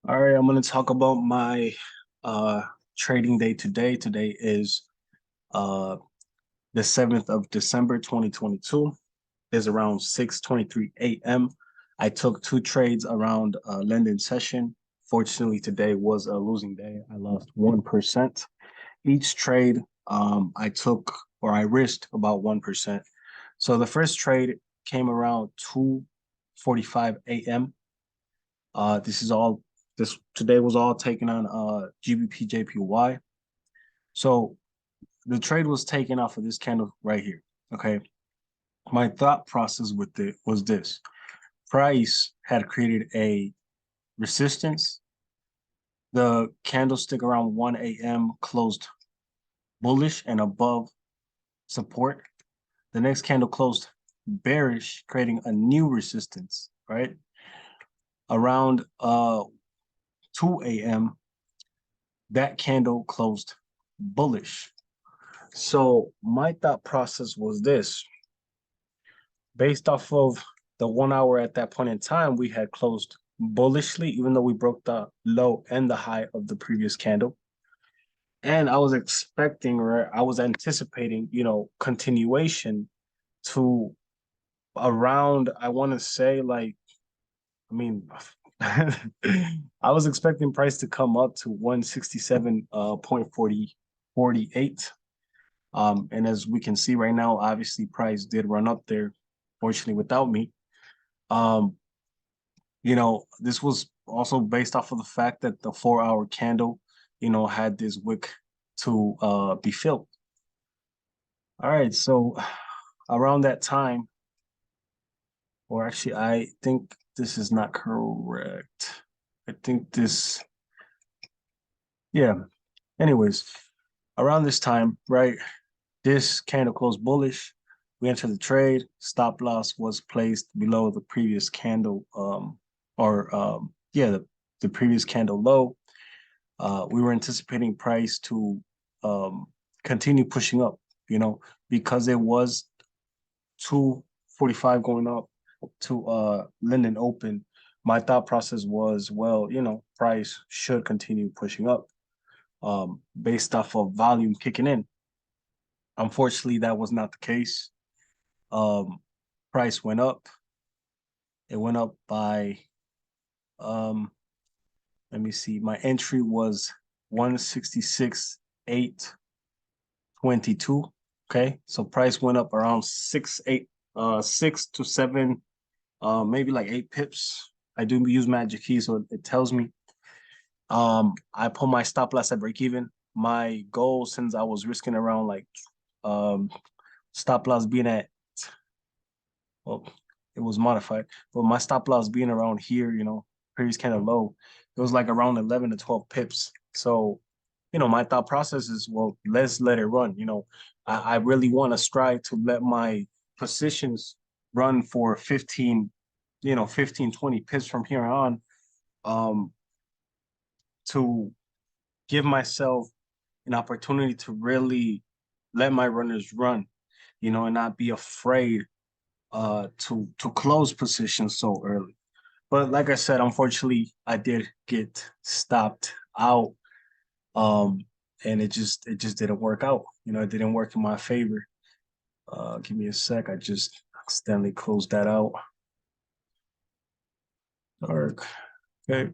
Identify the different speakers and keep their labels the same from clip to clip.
Speaker 1: All right, I'm going to talk about my uh trading day today. Today is uh the 7th of December 2022. It's around 6:23 a.m. I took two trades around London session. Fortunately, today was a losing day. I lost 1%. Each trade I took or I risked about 1%. So the first trade came around 2:45 a.m. This today was all taken on Gbpjpy. So the trade was taken off of this candle right here. Okay. My thought process with it was this. Price had created a resistance. The candlestick around 1 a.m. closed bullish and above support. The next candle closed bearish, creating a new resistance, right? Around 2 a.m., that candle closed bullish. So my thought process was this. Based off of the 1 hour at that point in time, we had closed bullishly, even though we broke the low and the high of the previous candle. And I was expecting, or I was anticipating, continuation to around, I want to say like, I mean, I was expecting price to come up to 167.48. And as we can see right now, obviously price did run up there, fortunately without me. Um, this was also based off of the fact that the 4 hour candle, had this wick to be filled. All right, so around that time, or actually, I think this is not correct. I think this, yeah. Anyways, around this time, right, this candle closed bullish. We entered the trade. Stop loss was placed below the previous candle, the previous candle low. We were anticipating price to continue pushing up, because it was 245 going up to London Open. My thought process was, well, price should continue pushing up based off of volume kicking in. Unfortunately, that was not the case. Um, Price went up. It went up by let me see. My entry was 166,822. Okay. So price went up around 6 to 7, maybe like 8 pips. I do use magic key, so it tells me. I put my stop loss at break even. My goal, since I was risking around like um stop loss being at, well, it was modified, but my stop loss being around here, previous kind of low, it was like around 11 to 12 pips. So, my thought process is, well, let's let it run. I really want to strive to let my positions run for 15, 15, 20 pips from here on, um, to give myself an opportunity to really let my runners run, and not be afraid to close positions so early. But like I said, unfortunately, I did get stopped out. Um, and it just didn't work out. It didn't work in my favor. Give me a sec. I just accidentally closed that out. Dark. Okay.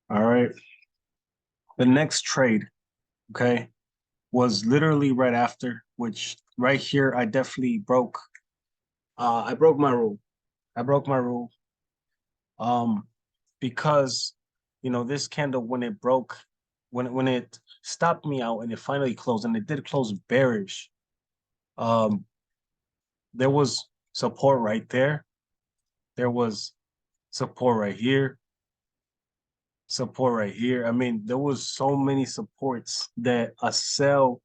Speaker 1: All right. The next trade, okay, was literally right after, which right here I definitely broke. I broke my rule. I broke my rule. Um, because this candle, when it broke, when it stopped me out and it finally closed, and it did close bearish, um there was support right there, there was support right here, support right here. I mean, there was so many supports that a sell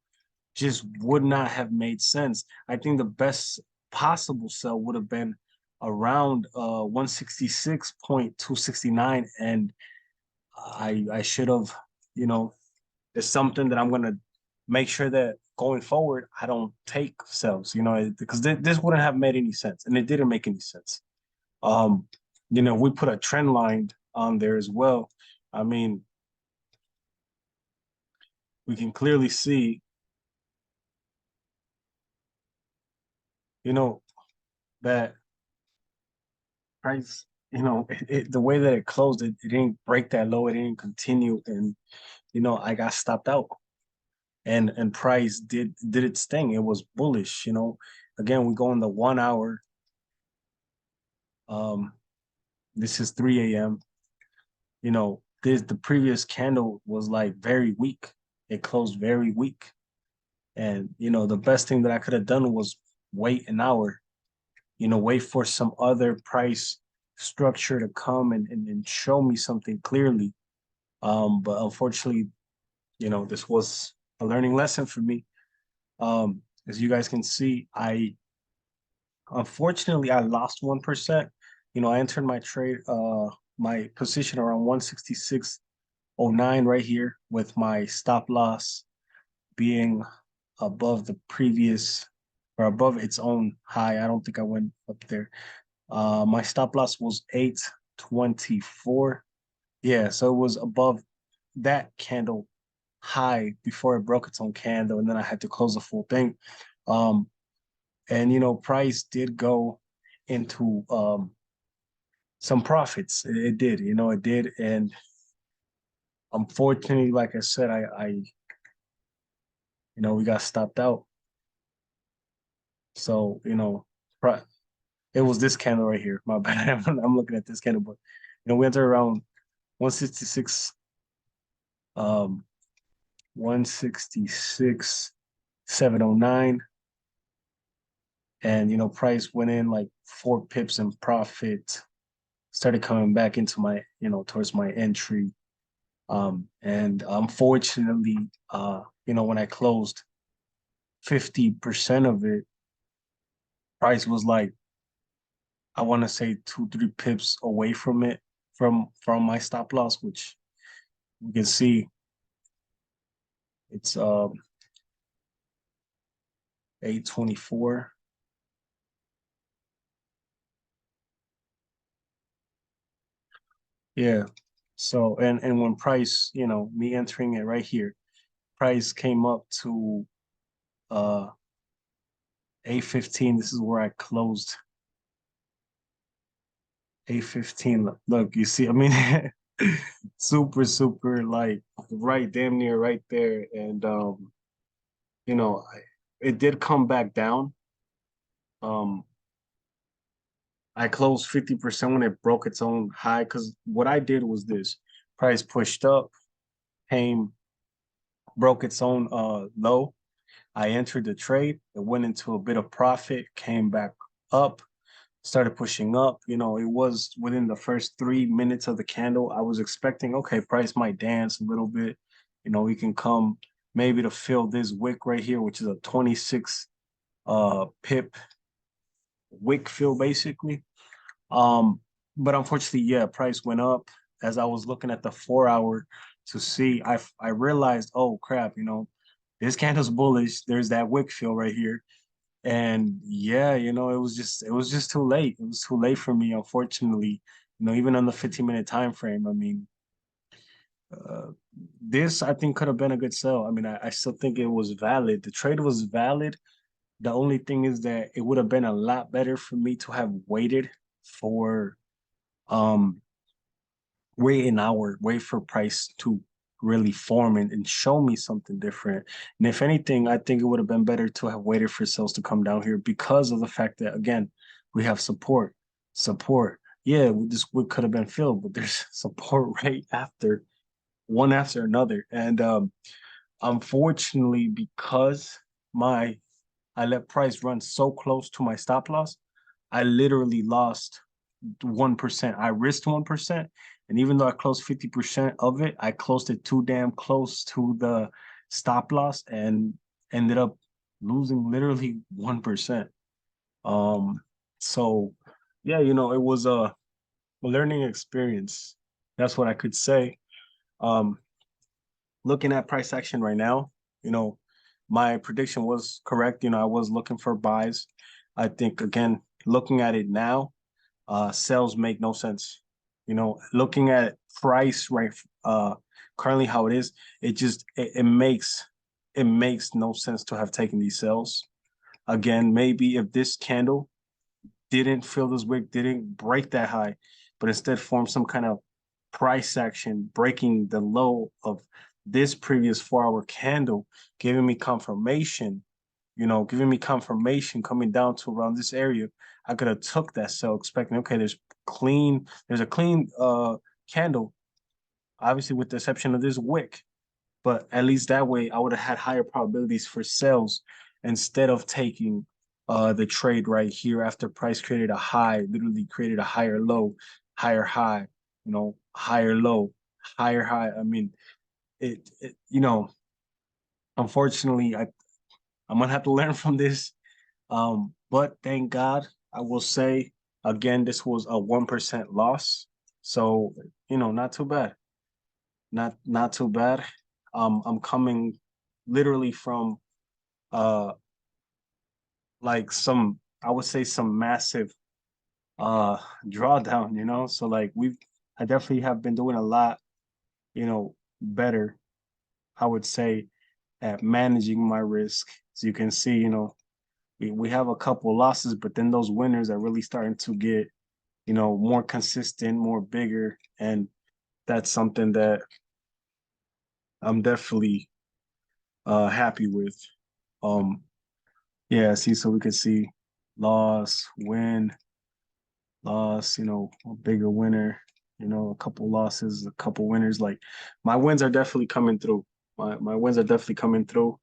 Speaker 1: just would not have made sense. I think the best possible sell would have been around 166.269, and I should have, it's something that I'm gonna make sure that going forward, I don't take sells, because this wouldn't have made any sense, and it didn't make any sense. Um, we put a trend line on there as well. I mean, we can clearly see, you know, that price, the way that it closed, it didn't break that low, it didn't continue, and I got stopped out, and price did its thing. It was bullish. Again, we go in the 1 hour. Um, this is 3 a.m. The previous candle was like very weak. It closed very weak. And the best thing that I could have done was wait an hour, wait for some other price structure to come and show me something clearly. But unfortunately, this was a learning lesson for me. As you guys can see, I lost 1%. I entered my trade, my position around 166.09 right here, with my stop loss being above the previous, or above its own high. I don't think I went up there. My stop loss was 824. Yeah, so it was above that candle high before it broke its own candle, and then I had to close the full thing. Um, and price did go into some profits. It did, it did, and unfortunately, like I said, we got stopped out. So it was this candle right here. My bad. I'm looking at this candle, but we entered around 166, 166, 709. And price went in like 4 pips in profit, started coming back into my, towards my entry. And unfortunately, when I closed 50% of it, price was like, I want to say 2, 3 pips away from it, from my stop loss, which you can see it's 824. Yeah. So and when price, me entering it right here, price came up to 815. This is where I closed. 815. Look, you see, I mean, super, super, like, right, damn near right there. And it did come back down. Um, I closed 50% when it broke its own high, because what I did was this: price pushed up, came, broke its own low. I entered the trade, it went into a bit of profit, came back up, started pushing up. It was within the first 3 minutes of the candle. I was expecting, okay, price might dance a little bit. We can come maybe to fill this wick right here, which is a 26 pip wick fill basically. Um, but unfortunately, yeah, price went up. As I was looking at the 4 hour to see, I realized, oh crap, this candle's bullish. There's that wick fill right here. And yeah, it was just too late. It was too late for me, unfortunately. Even on the 15-minute time frame. I mean, uh, this I think could have been a good sell. I mean, I still think it was valid. The trade was valid. The only thing is that it would have been a lot better for me to have waited for um wait an hour, wait for price to really form and show me something different. And if anything, I think it would have been better to have waited for sales to come down here, because of the fact that, again, we have support. Support. Yeah, this would could have been filled, but there's support right after, one after another. And unfortunately, because my I let price run so close to my stop loss, I literally lost 1%. I risked 1%. And even though I closed 50% of it, I closed it too damn close to the stop loss and ended up losing literally 1%. Um, so yeah, it was a learning experience. That's what I could say. Um, Looking at price action right now, you know, my prediction was correct. I was looking for buys. I think again, looking at it now, sales make no sense. Looking at price right, currently how it is, it makes no sense to have taken these sales. Again, maybe if this candle didn't fill this wick, didn't break that high, but instead formed some kind of price action, breaking the low of this previous 4 hour candle, giving me confirmation, coming down to around this area. I could have took that sell expecting, okay, there's a clean candle, obviously with the exception of this wick. But at least that way I would have had higher probabilities for sales instead of taking the trade right here after price created a high, literally created a higher low, higher high, higher low, higher high. I mean, unfortunately, I'm gonna have to learn from this. But thank God, I will say again, this was a 1% loss. So, not too bad. Not too bad. I'm coming literally from uh like some, I would say, some massive uh drawdown. So like I definitely have been doing a lot, better, I would say, at managing my risk. As you can see, we have a couple losses, but then those winners are really starting to get, more consistent, more bigger. And that's something that I'm definitely happy with. Um yeah, see, so we could see loss, win, loss, a bigger winner, a couple losses, a couple winners. Like my wins are definitely coming through. My wins are definitely coming through.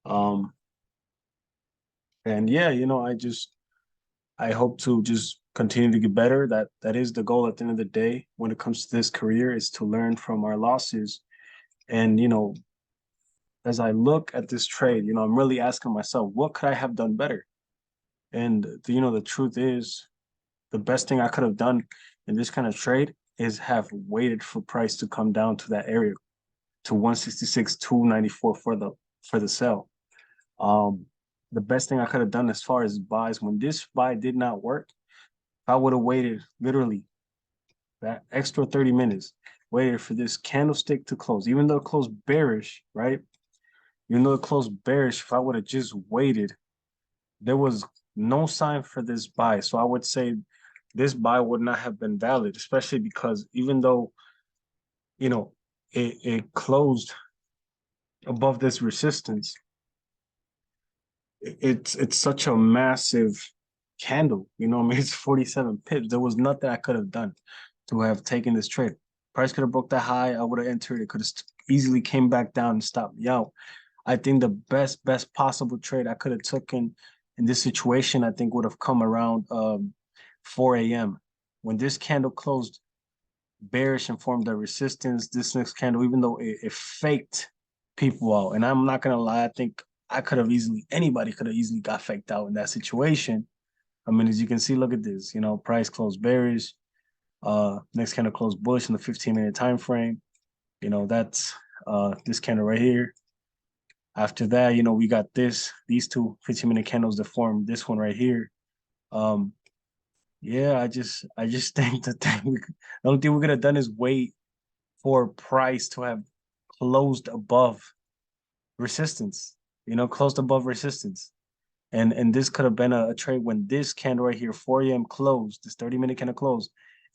Speaker 1: Um and yeah, I hope to just continue to get better. That is the goal at the end of the day when it comes to this career, is to learn from our losses. And as I look at this trade, I'm really asking myself, what could I have done better? And the truth is, the best thing I could have done in this kind of trade is have waited for price to come down to that area, to 166, 294 for the sell. Um, the best thing I could have done as far as buys, when this buy did not work, I would have waited literally that extra 30 minutes, waited for this candlestick to close, even though it closed bearish, right? Even though it closed bearish, if I would have just waited, there was no sign for this buy. So I would say this buy would not have been valid, especially because even though, you know, it closed above this resistance, it's such a massive candle. I mean, it's 47 pips. There was nothing I could have done to have taken this trade. Price could have broke that high. I would have entered. It could have easily came back down and stopped me out. I think the best possible trade I could have taken in this situation, I think, would have come around 4 a.m. when this candle closed bearish and formed a resistance. This next candle, even though it faked people out, and I'm not gonna lie, I think anybody could have easily got faked out in that situation. I mean, as you can see, look at this. Price closed bearish. Next candle closed bullish in the 15-minute time frame. That's this candle right here. After that, we got these two 15-minute candles that form this one right here. Um, yeah, I just think the only thing we could have done is wait for price to have closed above resistance, closed above resistance. And this could have been a trade when this candle right here, 4 a.m. closed, this 30-minute candle closed,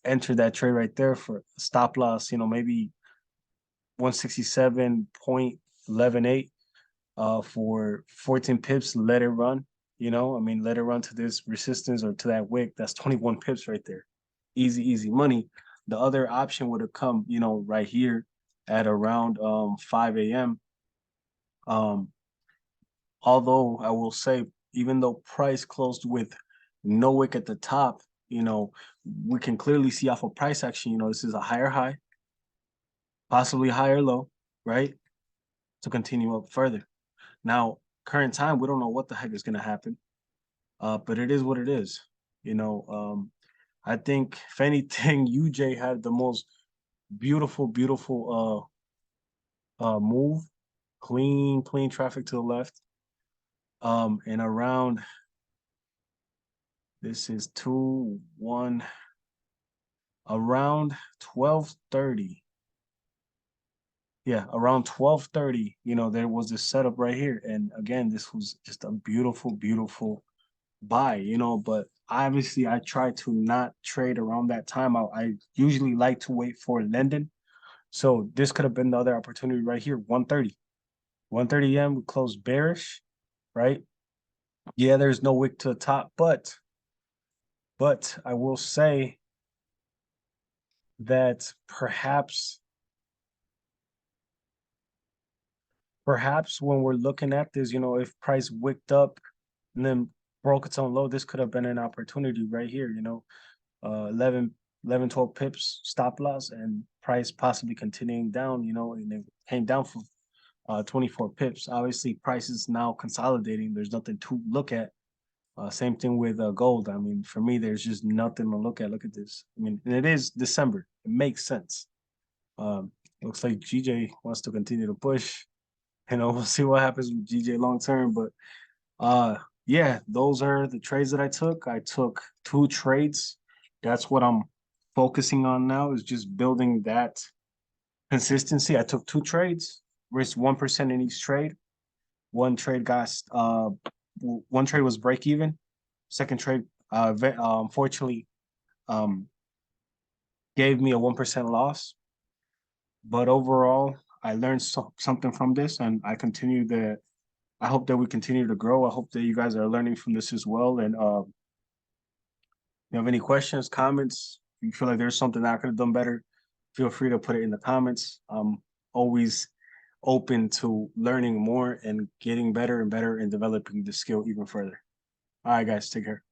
Speaker 1: enter that trade right there for stop loss, maybe 167.118 for 14 pips, let it run. I mean, let it run to this resistance or to that wick. That's 21 pips right there. Easy, easy money. The other option would have come, right here at around 5 a.m. Um, although I will say, even though price closed with no wick at the top, we can clearly see off of price action, this is a higher high, possibly higher low, right? To continue up further. Now, current time, we don't know what the heck is going to happen, but it is what it is. I think, if anything, UJ had the most beautiful move clean traffic to the left. And around this is 2-1 around 12:30. Yeah, around 12:30, there was this setup right here. And again, this was just a beautiful buy, but obviously I try to not trade around that time. I usually like to wait for London. So this could have been the other opportunity right here, 1:30. 1:30 a.m. we closed bearish, right? Yeah, there's no wick to the top, but I will say that perhaps when we're looking at this, if price wicked up and then broke its own low, this could have been an opportunity right here, 11, 12 pips stop loss and price possibly continuing down, and it came down for 24 pips. Obviously, price is now consolidating. There's nothing to look at. Same thing with gold. I mean, for me, there's just nothing to look at. Look at this. I mean, and it is December. It makes sense. Um, Looks like GJ wants to continue to push. We'll see what happens with GJ long term. But yeah, those are the trades that I took. I took 2 trades. That's what I'm focusing on now, is just building that consistency. I took 2 trades, risked 1% in each trade. One trade was break even. Second trade, unfortunately, um, gave me a 1% loss. But overall, I learned something from this, and I hope that we continue to grow. I hope that you guys are learning from this as well. And you have any questions, comments, if you feel like there's something that I could have done better, feel free to put it in the comments. I'm always open to learning more and getting better and better and developing the skill even further. All right, guys, take care.